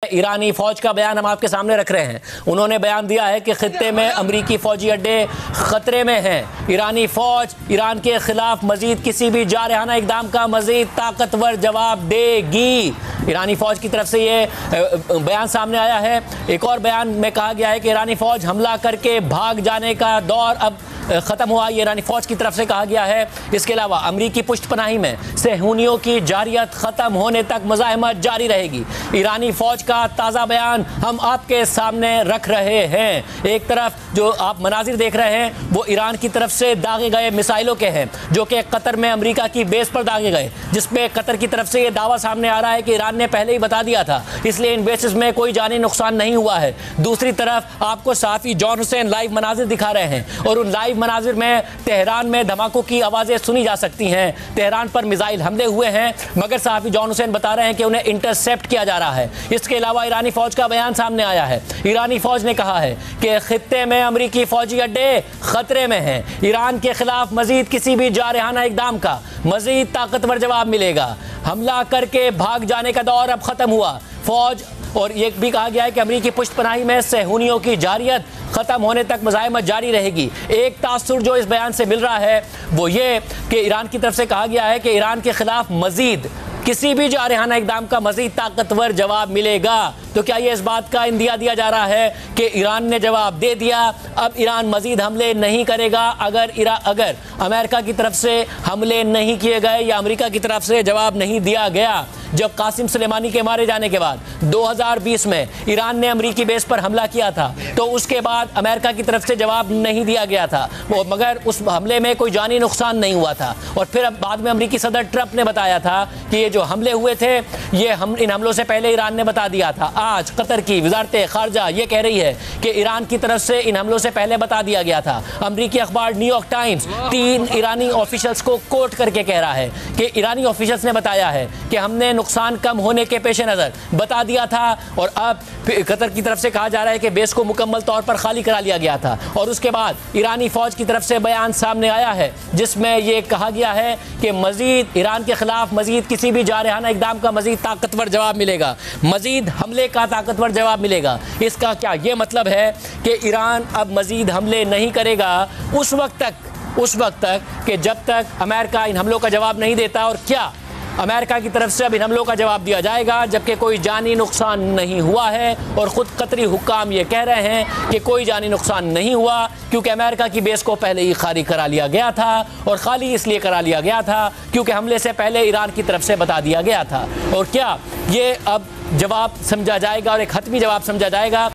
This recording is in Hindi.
ईरानी फौज का बयान हम आपके सामने रख रहे हैं। उन्होंने बयान दिया है कि खित्ते में अमरीकी फौजी अड्डे खतरे में हैं। ईरानी फौज ईरान के खिलाफ मजीद किसी भी जारहाना इकदाम का मजीद ताकतवर जवाब देगी। ईरानी फौज की तरफ से ये बयान सामने आया है। एक और बयान में कहा गया है कि ईरानी फौज हमला करके भाग जाने का दौर अब ख़त्म हुआ। ये ईरानी फ़ौज की तरफ से कहा गया है। इसके अलावा अमरीकी पुष्टपनाही में सेहूनियों की जारियत ख़त्म होने तक मुज़ाहमत जारी रहेगी। ईरानी फ़ौज का ताज़ा बयान हम आपके सामने रख रहे हैं। एक तरफ जो आप मनाजिर देख रहे हैं वो ईरान की तरफ से दागे गए मिसाइलों के हैं जो कि कतर में अमरीका की बेस पर दागे गए, जिसमें कतर की तरफ से ये दावा सामने आ रहा है कि ईरान ने पहले ही बता दिया था, इसलिए इन बेसिस में कोई जानी नुकसान नहीं हुआ है। दूसरी तरफ आपको सहाफ़ी जॉन हुसैन लाइव मनाजिर दिखा रहे हैं और उन लाइव मनाजिर में तेहरान में धमाकों की आवाज़ें सुनी जा सकती हैं। तेहरान पर मिसाइल हमले हुए हैं मगर सहाफ़ी जॉन हुसैन बता रहे हैं कि उन्हें इंटरसेप्ट किया जा रहा है। इसके अलावा ईरानी फ़ौज का बयान सामने आया है। ईरानी फ़ौज ने कहा है कि खित्ते में अमरीकी फ़ौजी अड्डे खतरे में हैं। ईरान के खिलाफ मजीद किसी भी जारहाना इकदाम का मजीद ताकतवर जवाब मिलेगा। हमला करके भाग जाने का दौर अब ख़त्म हुआ। फ़ौज और ये भी कहा गया है कि अमरीकी पुष्टपनाही में सेहूनियों की जारियत ख़त्म होने तक मुज़ाहमत जारी रहेगी। एक तासुर जो इस बयान से मिल रहा है वो ये कि ईरान की तरफ से कहा गया है कि ईरान के खिलाफ मजीद किसी भी जारहाना इकदाम का मजीद ताकतवर जवाब मिलेगा। तो क्या ये इस बात का इंदिया दिया जा रहा है कि ईरान ने जवाब दे दिया, अब ईरान मजीद हमले नहीं करेगा? अगर अमेरिका की तरफ से हमले नहीं किए गए या अमेरिका की तरफ से जवाब नहीं दिया गया, जब कासिम सुलेमानी के मारे जाने के बाद 2020 में ईरान ने अमरीकी बेस पर हमला किया था तो उसके बाद अमेरिका की तरफ से जवाब नहीं दिया गया था मगर उस हमले में कोई जानी नुकसान नहीं हुआ था। और फिर अब बाद में अमरीकी सदर ट्रंप ने बताया था कि ये जो हमले हुए थे ये इन हमलों से पहले ईरान ने बता दिया था। आज कतर की वजारत खारजा ये कह रही है कि ईरान की तरफ से इन हमलों से पहले बता दिया गया था। अमरीकी अखबार न्यूयॉर्क टाइम्स 3 ईरानी ऑफिशियल्स को कोट करके कह रहा है कि ईरानी ऑफिशियल्स ने बताया है कि हमने नुकसान कम होने के पेश नज़र बता दिया था और अब कतर की तरफ से कहा जा रहा है कि बेस को मुकम्मल तौर पर खाली करा लिया गया था। और उसके बाद ईरानी फ़ौज की तरफ से बयान सामने आया है जिसमें यह कहा गया है कि मजीद ईरान के खिलाफ मजीद किसी भी जारहाना इकदाम का मजीद ताकतवर जवाब मिलेगा, मजीद हमले का ताकतवर जवाब मिलेगा। इसका क्या ये मतलब है कि ईरान अब मजीद हमले नहीं करेगा उस वक्त तक कि जब तक अमेरिका इन हमलों का जवाब नहीं देता? और क्या अमेरिका की तरफ से अब इन हमलों का जवाब दिया जाएगा जबकि कोई जानी नुकसान नहीं हुआ है? और ख़ुद कतरी हुक्काम ये कह रहे हैं कि कोई जानी नुकसान नहीं हुआ क्योंकि अमेरिका की बेस को पहले ही खाली करा लिया गया था। और खाली इसलिए करा लिया गया था क्योंकि हमले से पहले ईरान की तरफ से बता दिया गया था। और क्या ये अब जवाब समझा जाएगा और एक हतमी जवाब समझा जाएगा?